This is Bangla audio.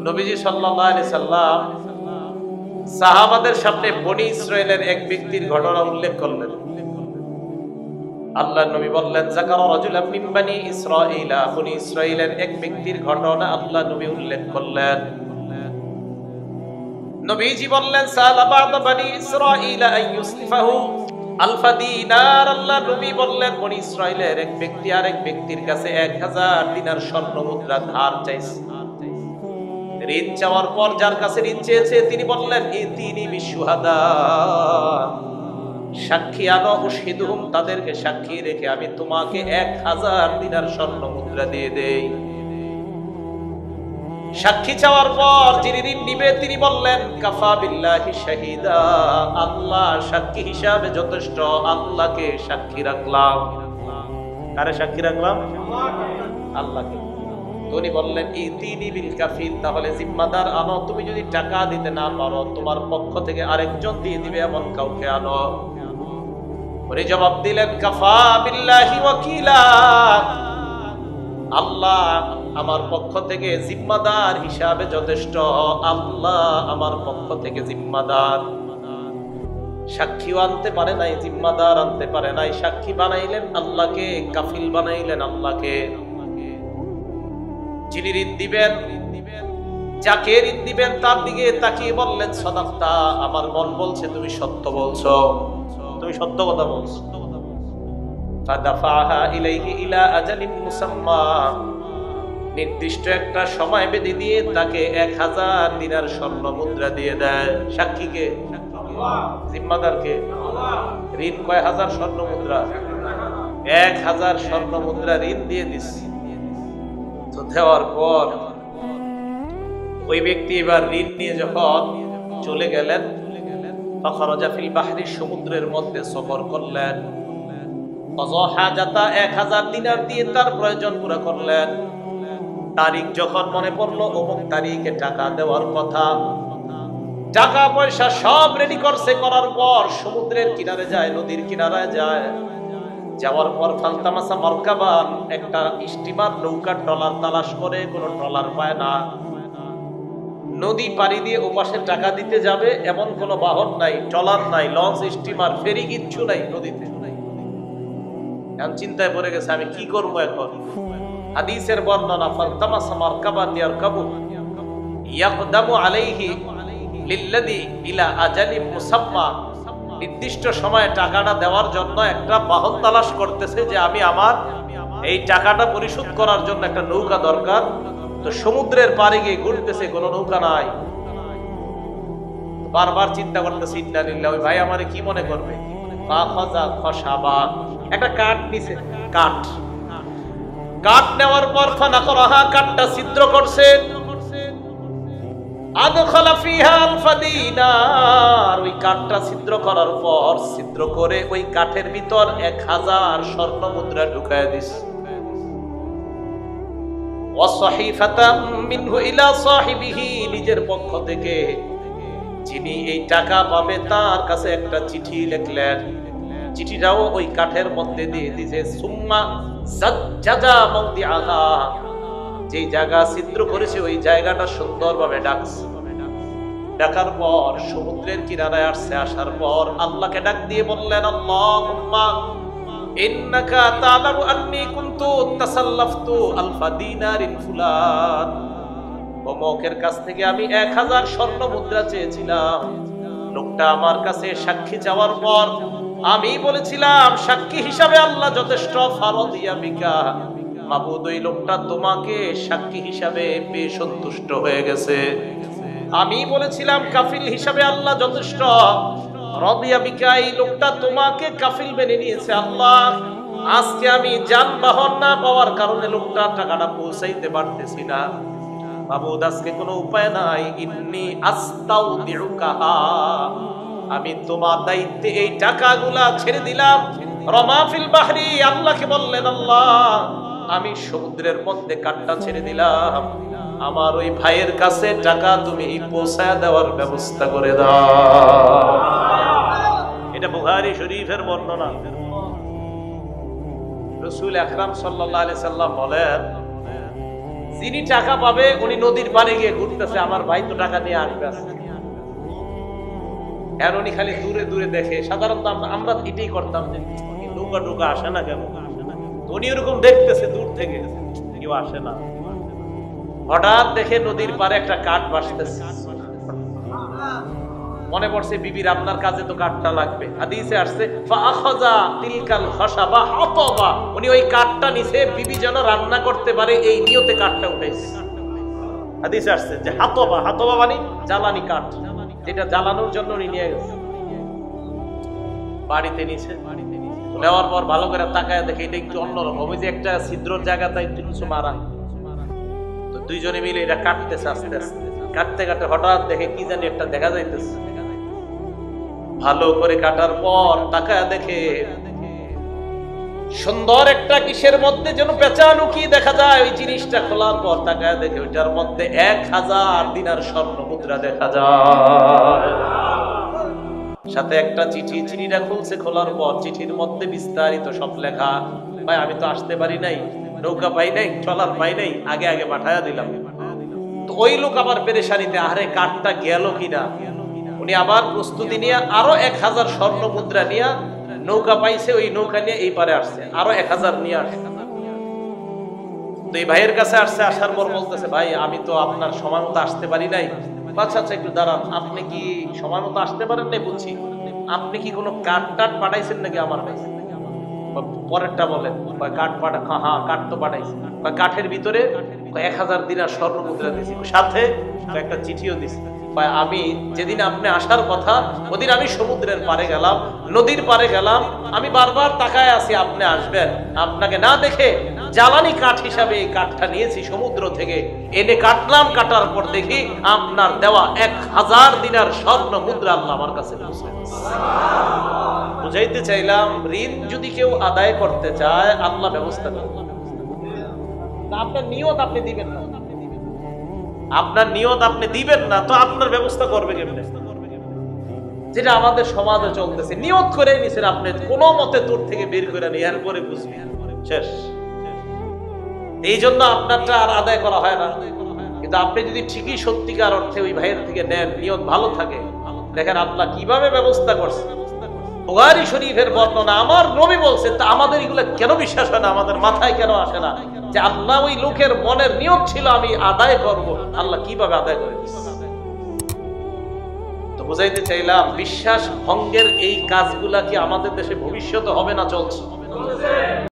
নবীজি সাল্লাল্লাহু আলাইহি সাল্লাম সাহাবাদের সামনে বনি ইসরাইলের এক ব্যক্তির ঘটনা উল্লেখ করলেন। আল্লাহর নবী বললেন, যাকারা রাজুলাম মিন বনি ইসরাঈলা, বনি ইসরাইলের এক ব্যক্তির ঘটনা আল্লাহ নবী উল্লেখ করলেন। নবীজি বললেন, সালা বা'দ বনি ইসরাঈলা আইয়ুসলিফাহু আলফা দিনার। আল্লাহ নবী বললেন, বনি ইসরাইলের এক ব্যক্তি আরেক ব্যক্তির কাছে 1000 দিনার স্বর্ণ মুদ্রা ধার চাইছে। ঋণ চাওয়ার পর যার কাছে ঋণ চেয়েছে তিনি বললেন, ইতিনি বিশুহাদা, সাক্ষী আনো, উশহিদুহুম, তাদেরকে সাক্ষী রেখে আমি তোমাকে 1000 দিনার স্বর্ণ মুদ্রা দিয়ে দেই। সাক্ষী চাওয়ার পর যিনি ঋণ নিবে তিনি বললেন, কাফা বিল্লাহি শাহিদা, আল্লাহ সাক্ষী হিসাবে যথেষ্ট, আল্লাহকে সাক্ষী রাখলাম। কারে সাক্ষী রাখলাম? আল্লাহকে। উনি বললেন, ইতিনি বিল কাফিল, তাহলে জিম্মাদার আনো, তুমি যদি টাকা দিতে না পারো তোমার পক্ষ থেকে আরেকজন দিয়ে দিবে এমন কাউকে আনো। উনি জবাব দিলেন, কাফা বিল্লাহি ওয়াকিলা, আল্লাহ আমার পক্ষ থেকে জিম্মাদার হিসাবে যথেষ্ট, আল্লাহ আমার পক্ষ থেকে জিম্মাদার। সাক্ষীও আনতে পারে নাই, জিম্মাদার আনতে পারে নাই, সাক্ষী বানাইলেন আল্লাহকে, কাফিল বানাইলেন আল্লাহকে। যিনি ঋণ দিবেন, যাকে ঋণ দিবেন তার দিকে তাকিয়ে বললেন, সাদাক্তা, আমার মন বলছে তুমি সত্য বলছো, তুমি সত্য কথা বলছো। ফাদাফাহা ইলাইহি ইলা আজালিন মুসাম্মা, নির্দিষ্ট একটা সময় বেঁধে দিয়ে তাকে 1000 দিনার স্বর্ণ মুদ্রা দিয়ে দেয়। সাক্ষীকে? জিম্মাদারকে? ঋণ কয় হাজার স্বর্ণ মুদ্রা? 1000 স্বর্ণ মুদ্রা ঋণ দিয়ে দিচ্ছে। তো দেওয়ার পর ওই ব্যক্তি এবার ঋণ নিয়ে যখন চলে গেলেন, ফাখরাজা ফিল বাহরি, সমুদ্রের মধ্যে সফর করলেন। হাজাতা 1000 দিনার দিয়ে তার প্রয়োজন পুরো করলেন। তারিখ যখন মনে পড়লো, অমুক তারিখে টাকা দেওয়ার কথা, টাকা পয়সা সব রেডি করছে। করার পর সমুদ্রের কিনারে যায়, নদীর কিনারায় যায়। যাওয়ার পর ফালতামাসা মারকাবান, একটা স্টিমার নৌকা ট্রলার তালাশ করে, কোনো ট্রলার পায় না। নদী পাড়ি দিয়ে ওপাশে টাকা দিতে যাবে এমন কোনো বাহন নাই, ট্রলার নাই, লঞ্চ, স্টিমার, ফেরি কিচ্ছু নাই নদীতে। এখন চিন্তায় পড়ে গেছে, আমি কি করবো এখন? হাদিসের বর্ণনা, ফালতামাসা মারকাবান ইয়ারকাবু ইয়াকদামু আলাইহি লিল্লাযী ইলা আজালিন মুসাম্মা, নির্দিষ্ট সময়ে টাকাটা দেওয়ার জন্য একটা বাহন তালাশ করতেছে, যে আমি আমার এই টাকাটা পরিশোধ করার জন্য একটা নৌকা দরকার। তো সমুদ্রের পাড়ে গিয়ে ঘুরতেছে, কোনো নৌকা নাই। বারবার চিন্তা করতেছে, ইন্না লিল্লাহি, ওই ভাই আমারে কি মনে করবে? ফাখাযা খাশাবা, একটা কাঠ নিছে, কাঠ নেওয়ার পর ফানাকরাহা, কাঠটা ছিদ্র করছে। আদখালা ফিহা আলফা দিনার, ওই কাঠটা ছিদ্র করার পর, ছিদ্র করে ওই কাঠের ভিতর 1000 স্বর্ণ মুদ্রা ঢুকায় দিছে। ওয়াসহিফাতাম মিনহু ইলা সাহিবিহি, নিজের পক্ষ থেকে যিনি এই টাকা পাবে তার কাছে একটা চিঠি লিখলেন। চিঠিটাও ওই কাঠের মধ্যে দিয়ে দিয়েছে। সুম্মা জাজা মাউদিআহা, যেই জায়গা ছিদ্র করেছে ওই জায়গাটা সুন্দরভাবে ডাকছে। ডাকার পর সমুদ্রের কিনারায় আসছে। আসার পর আল্লাহকে ডাক দিয়ে বললেন, আল্লাহুম্মা ইন্নাকা তা'লামু আন্নী কুনতু তাসাল্লাফতু আলফা দিনারিন ফুলান, অমুকের কাছ থেকে আমি 1000 স্বর্ণ মুদ্রা চেয়েছিলাম। লোকটা আমার কাছে সাক্ষী চাওয়ার পর আমি বলেছিলাম, সাক্ষী হিসাবে আল্লাহ যথেষ্ট, ফারাদিয়া বিকা, মাবুদ ওই লোকটা তোমাকে সাক্ষী হিসাবে পেয়ে সন্তুষ্ট হয়ে গেছে। আমি বলেছিলাম কাফিল হিসাবে আল্লাহ যথেষ্ট, রাদিয়া বিকা, এই লোকটা তোমাকে কাফিল মেনে নিয়েছে। আল্লাহ, আজকে আমি যানবাহন না পাওয়ার কারণে লোকটা টাকাটা পৌঁছাইতে পারতেছি না। মাবুদ, আজকে কোনো উপায় নাই। ইন্নী আস্তাউদিউকাহা, আমি তোমার দায়িত্বে এই টাকাগুলা ছেড়ে দিলাম। রমা ফিল বাহরি, আল্লাহকে বললেন, আল্লাহ আমি সমুদ্রের মধ্যে কাঠটা ছেড়ে দিলাম, আমার ওই ভাইয়ের কাছে টাকা তুমি পৌঁছায় দেওয়ার ব্যবস্থা করে দাও। এটা বুখারী শরীফের বর্ণনা। রাসূল আকরাম সাল্লাল্লাহু আলাইহি সাল্লাম বলেন, যিনি টাকা পাবে উনি নদীর পাড়ে গিয়ে ঘুরতেছে, আমার ভাই তো টাকা নিয়ে আসবে। আর উনি খালি দূরে দূরে দেখে। সাধারণত আমরা এটাই করতাম, যে নৌকা টোকা আসে না কেন, উনি ওরকম দেখতেছে দূর থেকে, কেউ আসে না। হঠাৎ দেখে নদীর পাড়ে একটা কাঠ ভাসতেছে। মনে পড়ছে বিবির, আপনার কাজে তো কাঠটা লাগবে। হাদিসে আসছে ফাআখাযা তিলকাল খাশাবা হাতাবা, উনি ওই কাঠটা নিছে বিবি যেন রান্না করতে পারে এই নিয়তে কাঠটা উঠাইছে। হাদিসে আসছে যে হাতাবা, হাতাবা মানে জ্বালানি কাঠ, যেটা জ্বালানোর জন্য উনি নিয়ে গেছে। বাড়িতে নিছে, নেওয়ার পর ভালো করে তাকায় দেখে এটা একটু অন্যরকম, ওই যে একটা ছিদ্রর জায়গাটা একটু কিছু মারা। তো দুইজনে মিলে এটা কাটতেছে, আস্তে আস্তে কাটতে কাটতে হঠাৎ দেখে কি জানি একটা দেখা যাইতেছে। ভালো করে কাটার পর তাকায় দেখে সুন্দর একটা কিসের মধ্যে যেন পেঁচানো কি দেখা যায়। ওই জিনিসটা খোলার পর তাকায় দেখে ওইটার মধ্যে 1000 দিনার স্বর্ণ মুদ্রা দেখা যায়, সাথে একটা চিঠি। চিঠিটা খুলছে, খোলার পর চিঠির মধ্যে বিস্তারিত সব লেখা। ভাই আমি তো আসতে পারি নাই, নৌকা পাই নাই, ট্রলার পাই নাই, আগে আগে পাঠায়া দিলাম। তো ওই লোক আবার পেরেশানিতে, আরে কাঠটা গেল কিনা। উনি আবার প্রস্তুতি নিয়ে আরো 1000 স্বর্ণ মুদ্রা নিয়ে নৌকা পাইছে, ওই নৌকা নিয়ে এই পারে আসছে, আরো 1000 নিয়ে আসছে। তো এই ভাইয়ের কাছে আসছে, আসার পর বলতেছে ভাই আমি তো আপনার সময় মতো আসতে পারি নাই। আচ্ছা আচ্ছা একটু দাঁড়ান, আপনি কি সময় মতো আসতে পারেন নাই বুঝছি, আপনি কি কোনো কাঠ টাট পাঠাইছেন নাকি আমার কাছে? পরেরটা বলেন, কাঠ পাঠা, হ্যাঁ কাঠ তো পাঠাইছি। কাঠের ভিতরে 1000 দিনার স্বর্ণ মুদ্রা দিয়েছি, সাথে একটা চিঠিও দিছি। আমি যেদিন আপনি আসার কথা ওদিন আমি সমুদ্রের পারে গেলাম, নদীর পারে গেলাম, আমি বারবার তাকায় আছি আপনি আসবেন। আপনাকে না দেখে জ্বালানি কাঠ হিসাবে এই কাঠটা নিয়েছি সমুদ্র থেকে এনে কাটলাম। কাটার পর দেখি আপনার দেওয়া 1000 দিনার স্বর্ণ মুদ্রা আল্লাহ আমার কাছে পৌঁছে। বুঝাইতে চাইলাম, ঋণ যদি কেউ আদায় করতে চায় আল্লাহ ব্যবস্থা করবে। আপনার নিয়ত আপনি দিবেন না, আপনার নিয়ত আপনি দিবেন না, তো আপনার ব্যবস্থা করবে কেমনে? যেটা আমাদের সমাজে চলতেছে, নিয়ত করে নিছেন আপনি, কোনো মতে তোর থেকে বের করে নিয়ে এরপরে বুঝবি শেষ। এই জন্য আপনারটা আর আদায় করা হয় না। কিন্তু আপনি যদি ঠিকই সত্যিকার অর্থে ওই ভাইয়ের থেকে নেন, নিয়ত ভালো থাকে, দেখেন আল্লাহ কিভাবে ব্যবস্থা করছে। বুখারী শরীফের বর্ণনা, আমার নবী বলছে, তা আমাদের এগুলো কেন বিশ্বাস হয় না, আমাদের মাথায় কেন আসে না যে আল্লাহ ওই লোকের মনের নিয়ত ছিল আমি আদায় করব, আল্লাহ কিভাবে আদায় করে দিচ্ছে। তো বুঝাইতে চাইলাম, বিশ্বাস ভঙ্গের এই কাজগুলা কি আমাদের দেশে ভবিষ্যতে হবে না চলছে?